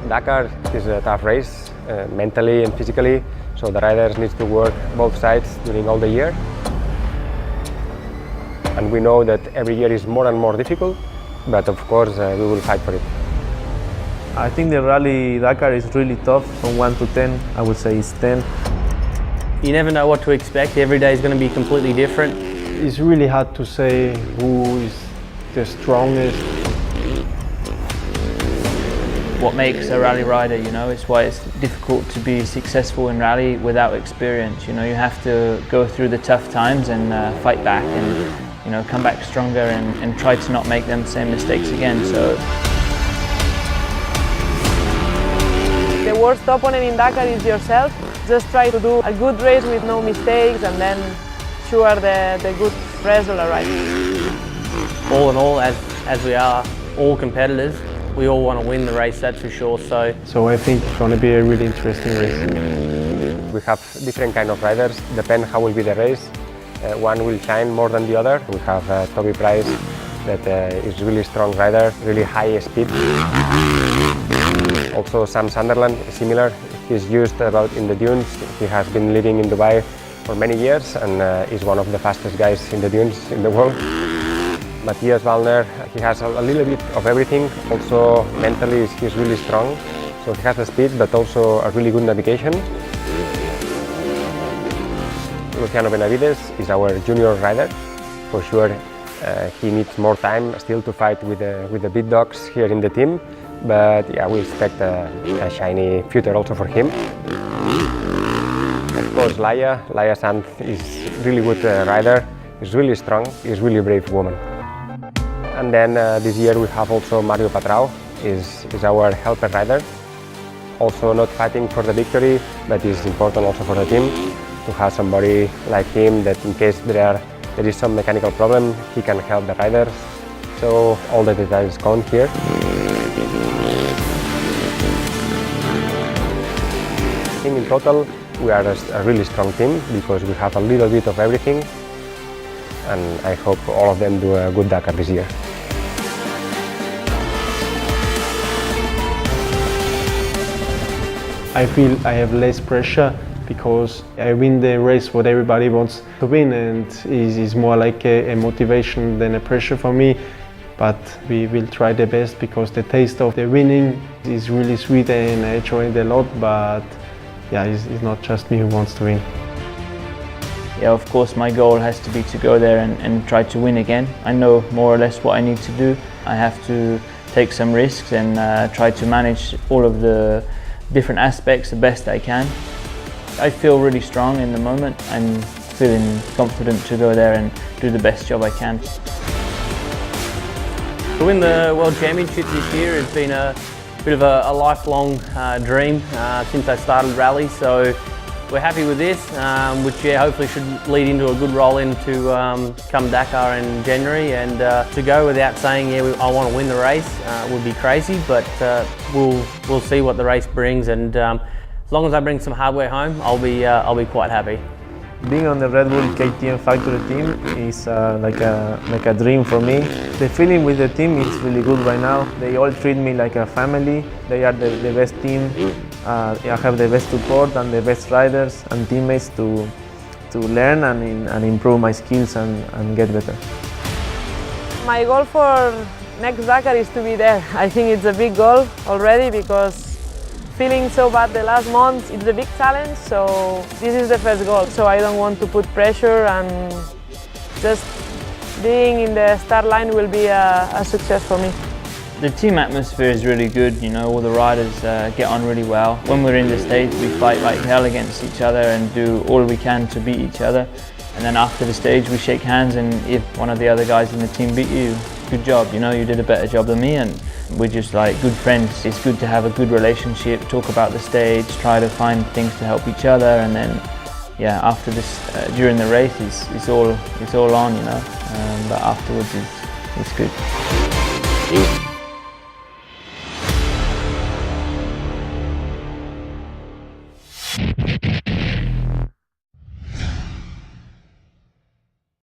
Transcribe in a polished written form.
Dakar is a tough race, mentally and physically, so the riders need to work both sides during all the year. And we know that every year is more and more difficult, but of course we will fight for it. I think the rally Dakar is really tough. From 1 to 10, I would say it's 10. You never know what to expect. Every day is going to be completely different. It's really hard to say who is the strongest. What makes a rally rider, it's why it's difficult to be successful in rally without experience. You have to go through the tough times and fight back and come back stronger and try to not make them same mistakes again. So the worst opponent in Dakar is yourself. Just try to do a good race with no mistakes, and then sure the good result will arrive. All in all, as we are all competitors, we all want to win the race, that's for sure. So I think it's going to be a really interesting race. We have different kind of riders, depend how will be the race. One will shine more than the other. We have Toby Price, that is really strong rider, really high speed. Also Sunderland, similar. He's used about in the dunes. He has been living in Dubai for many years and is one of the fastest guys in the dunes in the world. Matthias Walkner, he has a little bit of everything. Also mentally he's really strong. So he has the speed but also a really good navigation. Luciano Benavides is our junior rider. For sure he needs more time still to fight with the big dogs here in the team. But yeah, we expect a shiny future also for him. Of course, Laia Sanz is really good rider. Is really strong. Is really brave woman. And then this year we have also Mário Patrão. Is our helper rider. Also not fighting for the victory, but is important also for the team to have somebody like him that in case there is some mechanical problem, he can help the riders. So all the details count here. I think in total we are a really strong team because we have a little bit of everything, and I hope all of them do a good Dakar this year. I feel I have less pressure because I win the race what everybody wants to win, and it's more like a motivation than a pressure for me. But we will try the best because the taste of the winning is really sweet and I enjoy it a lot. But yeah, it's not just me who wants to win. Yeah, of course my goal has to be to go there and try to win again. I know more or less what I need to do. I have to take some risks and try to manage all of the different aspects the best I can. I feel really strong in the moment. I'm feeling confident to go there and do the best job I can. To win the World Championship this year has been a bit of a lifelong dream since I started rally, so we're happy with this, which hopefully should lead into a good roll into come Dakar in January. And to go without saying, I want to win the race would be crazy, but we'll see what the race brings, and as long as I bring some hardware home, I'll be quite happy. Being on the Red Bull KTM factory team is like a dream for me. The feeling with the team is really good right now. They all treat me like a family. They are the best team. I have the best support and the best riders and teammates to learn and improve my skills and get better. My goal for next Dakar is to be there. I think it's a big goal already because feeling so bad the last month, it's a big challenge, so this is the first goal. So I don't want to put pressure, and just being in the start line will be a success for me. The team atmosphere is really good, all the riders get on really well. When we're in the stage we fight like hell against each other and do all we can to beat each other. And then after the stage we shake hands, and if one of the other guys in the team beat you, good job, you did a better job than me, and we're just like good friends. It's good to have a good relationship, talk about the stage, try to find things to help each other, and then yeah, after this, during the race it's all on, but afterwards it's good.